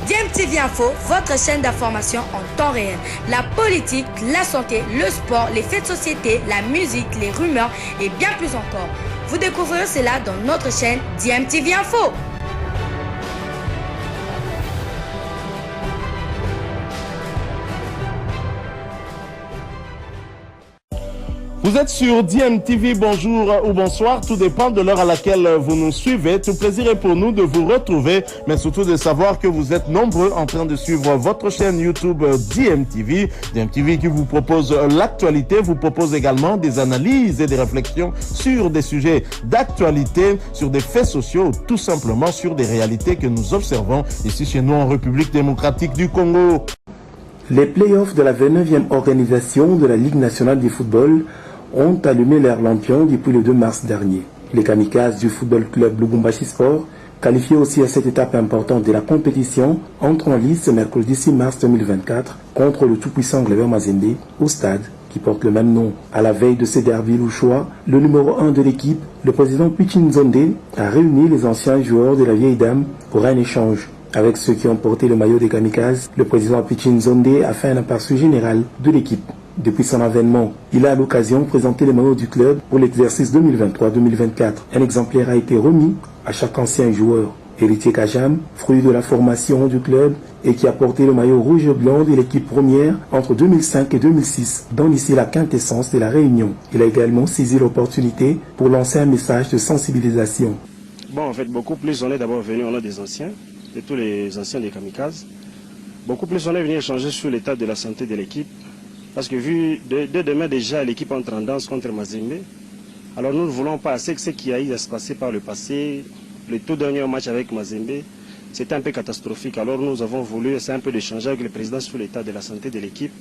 DMTV Info, votre chaîne d'information en temps réel. La politique, la santé, le sport, les faits de société, la musique, les rumeurs et bien plus encore. Vous découvrirez cela dans notre chaîne DMTV Info. Vous êtes sur DMTV, bonjour ou bonsoir, tout dépend de l'heure à laquelle vous nous suivez. Tout plaisir est pour nous de vous retrouver, mais surtout de savoir que vous êtes nombreux en train de suivre votre chaîne YouTube DMTV. DMTV qui vous propose l'actualité, vous propose également des analyses et des réflexions sur des sujets d'actualité, sur des faits sociaux, tout simplement sur des réalités que nous observons ici chez nous en République démocratique du Congo. Les playoffs de la 29e organisation de la Ligue nationale du football ont allumé leur lampion depuis le 2 mars dernier. Les kamikazes du football club Lubumbashi Sport, qualifiés aussi à cette étape importante de la compétition, entrent en lice ce mercredi 6 mars 2024 contre le tout-puissant Clever Mazembe au stade qui porte le même nom. À la veille de ces derbys louchois, le numéro 1 de l'équipe, le président Pichin Zonde, a réuni les anciens joueurs de la vieille dame pour un échange. Avec ceux qui ont porté le maillot des kamikazes, le président Pichin Zonde a fait un aperçu général de l'équipe. Depuis son avènement, il a à l'occasion présenté les maillots du club pour l'exercice 2023-2024. Un exemplaire a été remis à chaque ancien joueur. Héritier Kajam, fruit de la formation du club et qui a porté le maillot rouge et blanc de l'équipe première entre 2005 et 2006, donne ici la quintessence de la réunion. Il a également saisi l'opportunité pour lancer un message de sensibilisation. Bon, en fait, beaucoup plus, on est d'abord venu, on a des anciens, de tous les anciens des kamikazes. Beaucoup plus, on est venu échanger sur l'état de la santé de l'équipe. Parce que vu, dès demain déjà, l'équipe entre en danse contre Mazembe. Alors nous ne voulons pas assez que ce qui a eu à se passer par le passé, le tout dernier match avec Mazembe, c'était un peu catastrophique. Alors nous avons voulu essayer un peu d'échanger avec le président sur l'état de la santé de l'équipe.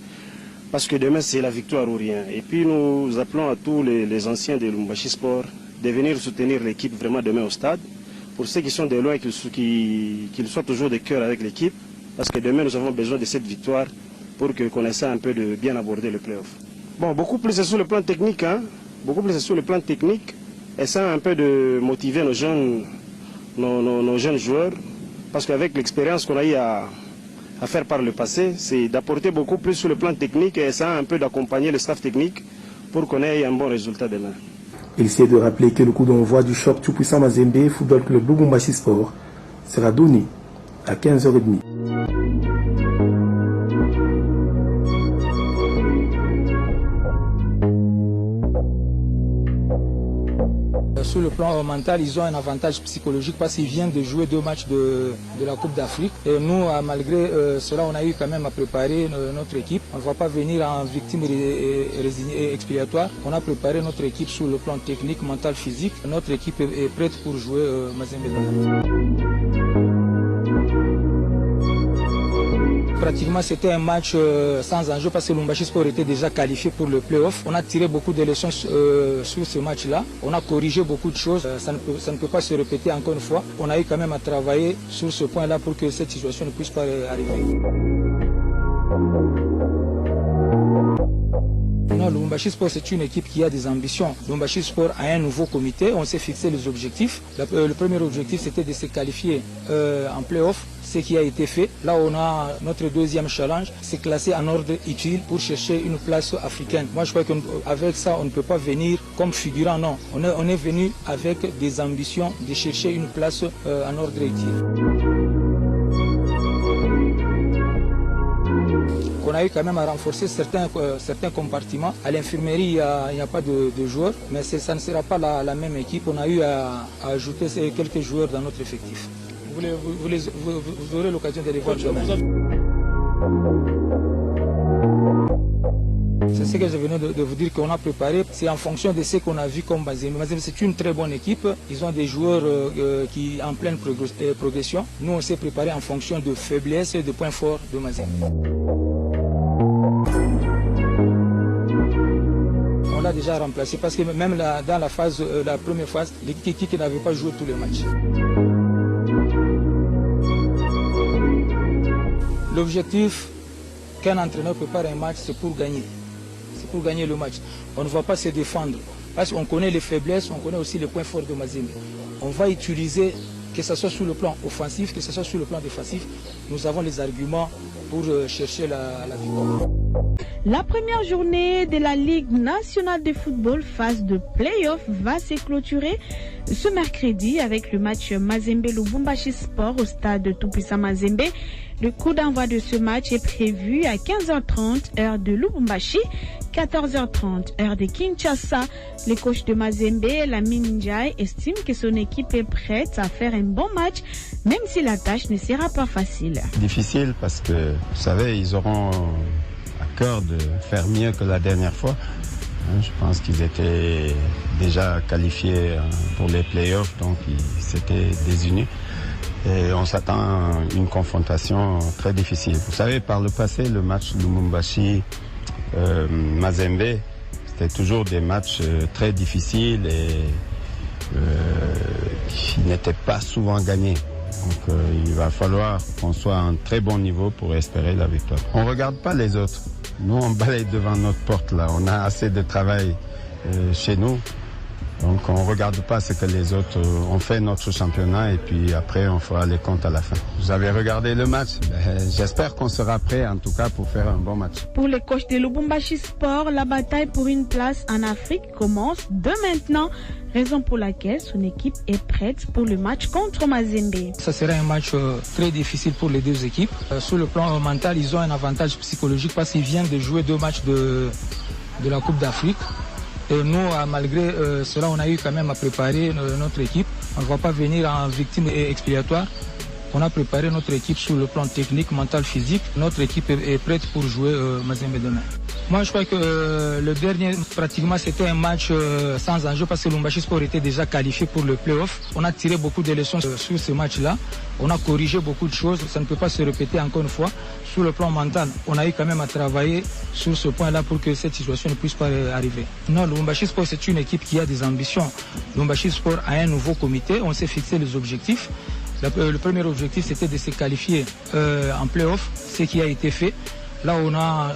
Parce que demain, c'est la victoire ou rien. Et puis nous appelons à tous les anciens de Lubumbashi Sport de venir soutenir l'équipe vraiment demain au stade. Pour ceux qui sont de loin, qu'ils soient toujours de cœur avec l'équipe. Parce que demain, nous avons besoin de cette victoire pour qu'on essaie un peu de bien aborder le play-off. Bon, beaucoup plus sur le plan technique, hein. Beaucoup plus sur le plan technique. Essayer un peu de motiver nos jeunes joueurs. Parce qu'avec l'expérience qu'on a eu à faire par le passé, c'est d'apporter beaucoup plus sur le plan technique et essayer un peu d'accompagner le staff technique pour qu'on ait un bon résultat demain. Il s'est de rappeler que le coup d'envoi du choc tout-puissant Mazembe Football Club Lubumbashi Sport sera donné à 15h30. Sur le plan mental, ils ont un avantage psychologique parce qu'ils viennent de jouer 2 matchs de la Coupe d'Afrique. Et nous, malgré cela, on a eu quand même à préparer notre équipe. On ne va pas venir en victime expiatoire. On a préparé notre équipe sur le plan technique, mental, physique. Notre équipe est prête pour jouer Mazembe. Pratiquement, c'était un match sans enjeu parce que Lubumbashi Sport était déjà qualifié pour le play-off. On a tiré beaucoup de leçons sur ce match-là. On a corrigé beaucoup de choses. Ça ne peut pas se répéter encore une fois. On a eu quand même à travailler sur ce point-là pour que cette situation ne puisse pas arriver. Non, Lubumbashi Sport, c'est une équipe qui a des ambitions. Lubumbashi Sport a un nouveau comité. On s'est fixé les objectifs. Le premier objectif, c'était de se qualifier en play-off. Ce qui a été fait. Là, on a notre deuxième challenge, c'est classer en ordre utile pour chercher une place africaine. Moi, je crois qu'avec ça, on ne peut pas venir comme figurant, non. On est venu avec des ambitions de chercher une place en ordre utile. On a eu quand même à renforcer certains compartiments. À l'infirmerie, il n'y a pas de joueurs, mais ça ne sera pas la même équipe. On a eu à ajouter quelques joueurs dans notre effectif. Vous aurez l'occasion de les voir demain. C'est ce que je venais de vous dire qu'on a préparé. C'est en fonction de ce qu'on a vu comme Mazembe. Mazembe, c'est une très bonne équipe. Ils ont des joueurs qui en pleine progression. Nous, on s'est préparé en fonction de faiblesses et de points forts de Mazembe. On l'a déjà remplacé parce que même dans la première phase, l'équipe n'avait pas joué tous les matchs. L'objectif qu'un entraîneur prépare un match, c'est pour gagner. C'est pour gagner le match. On ne va pas se défendre. Parce qu'on connaît les faiblesses, on connaît aussi les points forts de Mazembe. On va utiliser que ce soit sur le plan offensif, que ce soit sur le plan défensif, nous avons les arguments pour chercher la victoire. La première journée de la Ligue nationale de football phase de play-off va se clôturer ce mercredi avec le match Mazembe-Lubumbashi Sport au stade Tout-Puissant Mazembe. Le coup d'envoi de ce match est prévu à 15h30 heure de Lubumbashi, 14h30 heure de Kinshasa. Le coach de Mazembe, Lamine Ndiaye, estime que son équipe est prête à faire un bon match, même si la tâche ne sera pas facile. Difficile parce que, vous savez, ils auront à cœur de faire mieux que la dernière fois. Je pense qu'ils étaient déjà qualifiés pour les playoffs, donc ils s'étaient désunis. Et on s'attend à une confrontation très difficile. Vous savez, par le passé, le match Lubumbashi Mazembe, c'était toujours des matchs très difficiles et qui n'étaient pas souvent gagnés. Donc il va falloir qu'on soit à un très bon niveau pour espérer la victoire. On ne regarde pas les autres. Nous, on balaye devant notre porte là. On a assez de travail chez nous. Donc on ne regarde pas ce que les autres ont fait notre championnat et puis après on fera les comptes à la fin. Vous avez regardé le match, j'espère qu'on sera prêt en tout cas pour faire un bon match. Pour le coach de Lubumbashi Sport, la bataille pour une place en Afrique commence dès maintenant, raison pour laquelle son équipe est prête pour le match contre Mazembe. Ça sera un match très difficile pour les deux équipes. Sur le plan mental, ils ont un avantage psychologique parce qu'ils viennent de jouer 2 matchs de la Coupe d'Afrique. Et nous, malgré cela, on a eu quand même à préparer notre équipe. On ne va pas venir en victime expiatoire. On a préparé notre équipe sur le plan technique, mental, physique. Notre équipe est prête pour jouer Mazembe demain. Moi, je crois que le dernier, pratiquement, c'était un match sans enjeu parce que Lubumbashi Sport était déjà qualifié pour le play-off. On a tiré beaucoup de leçons sur ce match-là. On a corrigé beaucoup de choses. Ça ne peut pas se répéter encore une fois. Sur le plan mental, on a eu quand même à travailler sur ce point-là pour que cette situation ne puisse pas arriver. Non, Lubumbashi Sport, c'est une équipe qui a des ambitions. Lubumbashi Sport a un nouveau comité. On s'est fixé les objectifs. Le premier objectif, c'était de se qualifier en play-off, ce qui a été fait. Là, on a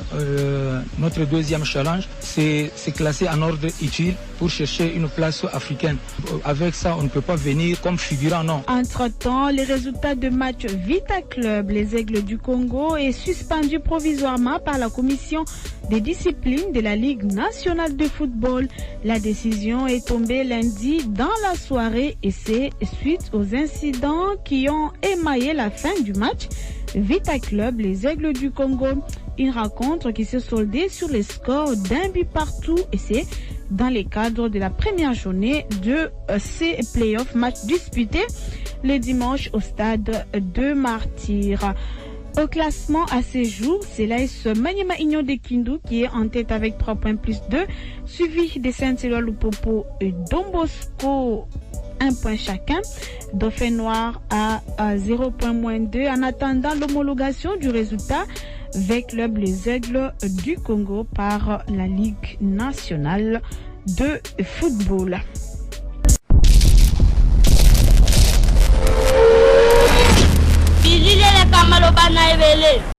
notre deuxième challenge, c'est classer en ordre utile pour chercher une place africaine. Avec ça, on ne peut pas venir comme figurant, non. Entre-temps, les résultats de match Vita Club, les Aigles du Congo, est suspendu provisoirement par la commission des disciplines de la Ligue nationale de football. La décision est tombée lundi dans la soirée et c'est suite aux incidents qui ont émaillé la fin du match Vita Club, les Aigles du Congo. Une rencontre qui s'est soldée sur les scores d'1 but partout et c'est dans le cadre de la première journée de ces playoffs matchs disputés le dimanche au stade de Martyrs. Au classement à ces jours, c'est l'AS Maniema Union de Kindu qui est en tête avec 3 points plus 2, suivi de Saint-Éloi Lupopo et Don Bosco 1 point chacun. Dauphin Noir à 0 point moins 2 en attendant l'homologation du résultat avec club les Aigles du Congo par la Ligue nationale de football.